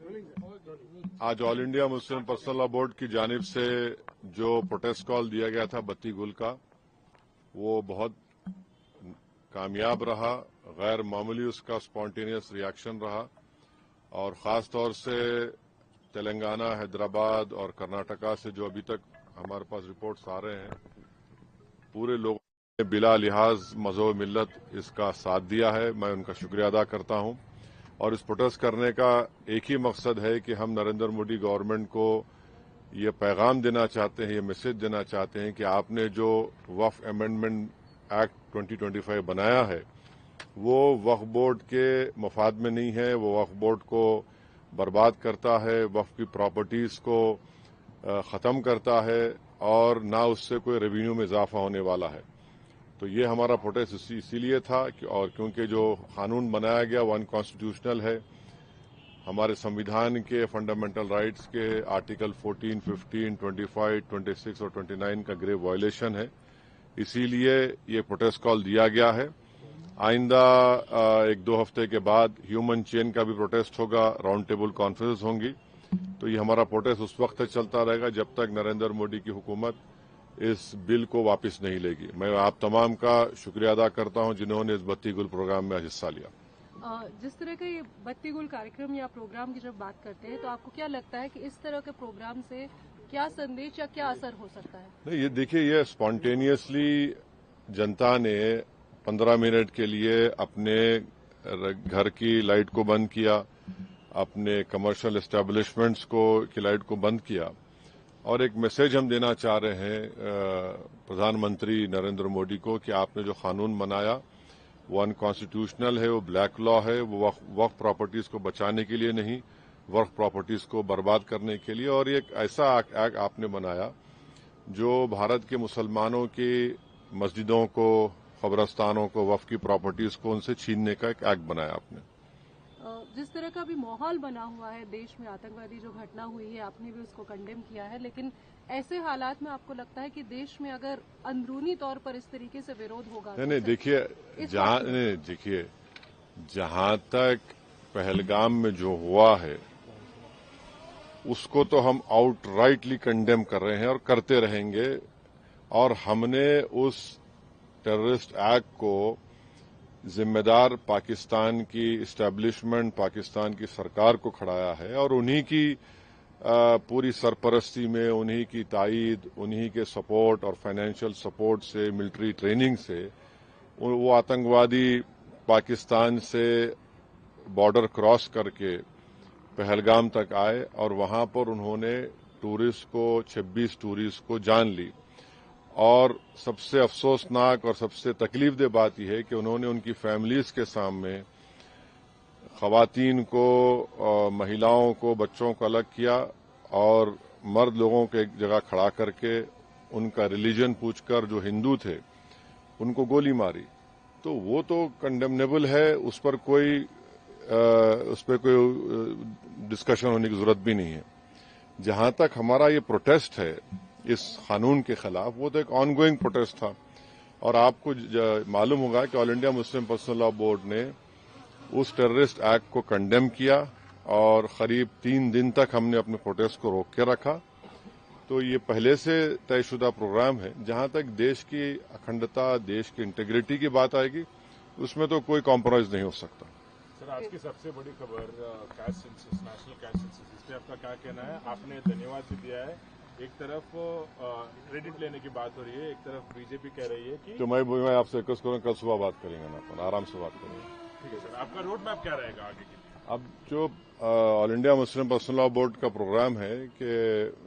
آج آل India Muslim personal لا board کی جانب سے جو پروٹیسٹ کال دیا گیا تھا بتی گل کا، وہ بہت کامیاب رہا، غیر معمولی اس کا اسپونٹینیس ریاکشن رہا، اور خاص طور سے تلنگانہ، حیدرآباد اور کرناٹکا سے جو ابھی تک ہمارے پاس رپورٹس آ رہے ہیں، پورے لوگوں نے بلا لحاظ مذہب و ملت اس کا ساتھ دیا ہے. میں ان کا شکریہ ادا کرتا ہوں. اور اس پروٹیسٹ کرنے کا ایک ہی مقصد ہے کہ ہم نریندر مودی گورنمنٹ کو یہ پیغام دینا چاہتے ہیں، یہ میسج دینا چاہتے ہیں کہ آپ نے جو وقف امینڈمنٹ ایکٹ 2025 بنایا ہے وہ وقف بورڈ کے مفاد میں نہیں ہے، وہ وقف بورڈ کو برباد کرتا ہے، وقف کی پراپرٹیز کو ختم کرتا ہے، اور نہ اس سے کوئی ریونیو میں اضافہ ہونے والا ہے. تو یہ ہمارا پروٹیسٹ اسی لیے تھا اور کیونکہ جو قانون بنایا گیا وہ انکانسٹیٹیوشنل ہے، ہمارے سمویدھان کے فنڈامنٹل رائٹس کے آرٹیکل 14, 15, 25, 26 اور 29 کا گریو وائلیشن ہے. اسی لیے یہ پروٹیسٹ کال دیا گیا ہے. آئندہ ایک دو ہفتے کے بعد ہیومن چین کا بھی پروٹیسٹ ہوگا، راؤنڈ ٹیبل کانفرنس ہوں گی. تو یہ ہمارا پروٹیسٹ اس وقت تک چلتا رہے گا جب تک نریندر مودی کی حکومت اس بل کو واپس نہیں لے گی. میں آپ تمام کا شکریہ ادا کرتا ہوں جنہوں نے اس بتی گل پروگرام میں حصہ لیا. جس طرح کا یہ بتی گل کارکرم یا پروگرام کی جب بات کرتے ہیں تو آپ کو کیا لگتا ہے کہ اس طرح کے پروگرام سے کیا سندیش یا کیا اثر ہو سکتا ہے؟ نہیں، یہ دیکھیے، یہ اسپونٹینیسلی جنتا نے 15 منٹ کے لیے اپنے گھر کی لائٹ کو بند کیا، اپنے کمرشل اسٹیبلشمنٹس کی لائٹ کو بند کیا، اور ایک میسج ہم دینا چاہ رہے ہیں پردھان منتری نریندر مودی کو کہ آپ نے جو قانون بنایا وہ انکانسٹیٹیوشنل ہے، وہ بلیک لا ہے، وہ وقف پراپرٹیز کو بچانے کے لیے نہیں، وقف پراپرٹیز کو برباد کرنے کے لیے. اور ایک ایسا ایکٹ آپ نے بنایا جو بھارت کے مسلمانوں کی مسجدوں کو، قبرستانوں کو، وقف کی پراپرٹیز کو ان سے چھیننے کا ایک ایکٹ بنایا آپ نے. جس طرح کا بھی ماحول بنا ہوا ہے دیش میں، آتنکوادی جو گھٹنا ہوئی ہے آپ نے بھی اس کو کنڈیم کیا ہے، لیکن ایسے حالات میں آپ کو لگتا ہے کہ دیش میں اگر اندرونی طور پر اس طریقے سے ویرودھ ہوگا؟ نہیں، دیکھیے، جہاں تک پہلگام میں جو ہوا ہے اس کو تو ہم آؤٹ رائٹلی کنڈیم کر رہے ہیں اور کرتے رہیں گے. اور ہم نے اس ٹیررسٹ ایکٹ کو ذمہ دار پاکستان کی اسٹیبلشمنٹ، پاکستان کی سرکار کو کھڑایا ہے، اور انہی کی پوری سرپرستی میں، انہی کی تائید، انہی کے سپورٹ اور فائنینشیل سپورٹ سے، ملٹری ٹریننگ سے وہ آتنکوادی پاکستان سے بارڈر کراس کر کے پہلگام تک آئے، اور وہاں پر انہوں نے 26 ٹورسٹ کو جان لی. اور سب سے افسوسناک اور سب سے تکلیف دہ بات یہ ہے کہ انہوں نے ان کی فیملیز کے سامنے خواتین کو، مہیلاؤں کو، بچوں کو الگ کیا، اور مرد لوگوں کو ایک جگہ کھڑا کر کے ان کا ریلیجن پوچھ کر، جو ہندو تھے ان کو گولی ماری. تو وہ تو کنڈیمنیبل ہے، اس پہ کوئی ڈسکشن ہونے کی ضرورت بھی نہیں ہے. جہاں تک ہمارا یہ پروٹیسٹ ہے اس قانون کے خلاف، وہ تو ایک آن گوئنگ پروٹیسٹ تھا. اور آپ کو معلوم ہوگا کہ آل انڈیا مسلم پرسنل لا بورڈ نے اس ٹیررسٹ ایکٹ کو کنڈیم کیا، اور قریب 3 دن تک ہم نے اپنے پروٹیسٹ کو روک کے رکھا. تو یہ پہلے سے طے شدہ پروگرام ہے. جہاں تک دیش کی اکھنڈتا، دیش کی انٹیگریٹی کی بات آئے گی، اس میں تو کوئی کمپرومائز نہیں ہو سکتا. سر، آج کی سب سے بڑی خبر caste census, national caste census, اس پہ آپ کا کیا کہنا ہے؟ آپ نے دھنیہ واد بھی دیا ہے. ایک طرف کریڈٹ لینے کی بات ہو رہی ہے، ایک طرف بی جے پی کہہ رہی ہے کہ تو میں آپ سے ریکویسٹ کروں، کل صبح بات کریں گے نا، اپن آرام سے بات کریں گے. ٹھیک ہے سر، آپ کا روڈ میپ کیا رہے گا آگے کے لیے؟ اب جو آل انڈیا مسلم پرسنل لا بورڈ کا پروگرام ہے کہ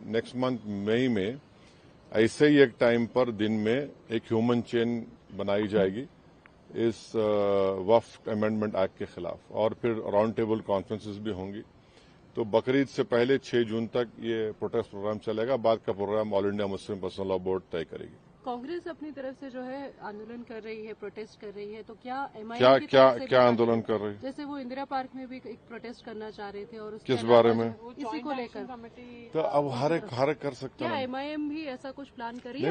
نیکسٹ منتھ مئی میں ایسے ہی ایک ٹائم پر دن میں ایک ہیومن چین بنائی جائے گی اس وقف امینڈمنٹ ایکٹ کے خلاف، اور پھر راؤنڈ ٹیبل کانفرنسز بھی ہوں گی. تو بقرعید سے پہلے 6 جون تک یہ پروٹیسٹ پروگرام چلے گا. بعد کا پروگرام آل انڈیا مسلم پرسنل لا بورڈ طے کرے گی. کانگریس اپنی طرف سے جو ہے آندولن کر رہی ہے، پروٹیسٹ کر رہی ہے، تو کیا ایم آئی ایم کی طرف سے کیا آندولن کر رہی ہے؟ جیسے وہ اندرا پارک میں بھی ایک پروٹیسٹ کرنا چاہ رہے تھے، اور کس بارے میں؟ اسی کو لے کر. تو اب ہر ایک کر سکتا کیا ہے. ایم آئی ایم بھی ایسا کچھ پلان کری ہے؟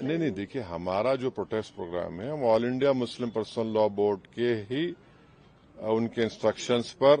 نہیں، دیکھیے، ہمارا جو پروٹیسٹ پروگرام ہے ہم آل انڈیا مسلم پرسنل لا بورڈ کے ہی ان کے انسٹرکشنز پر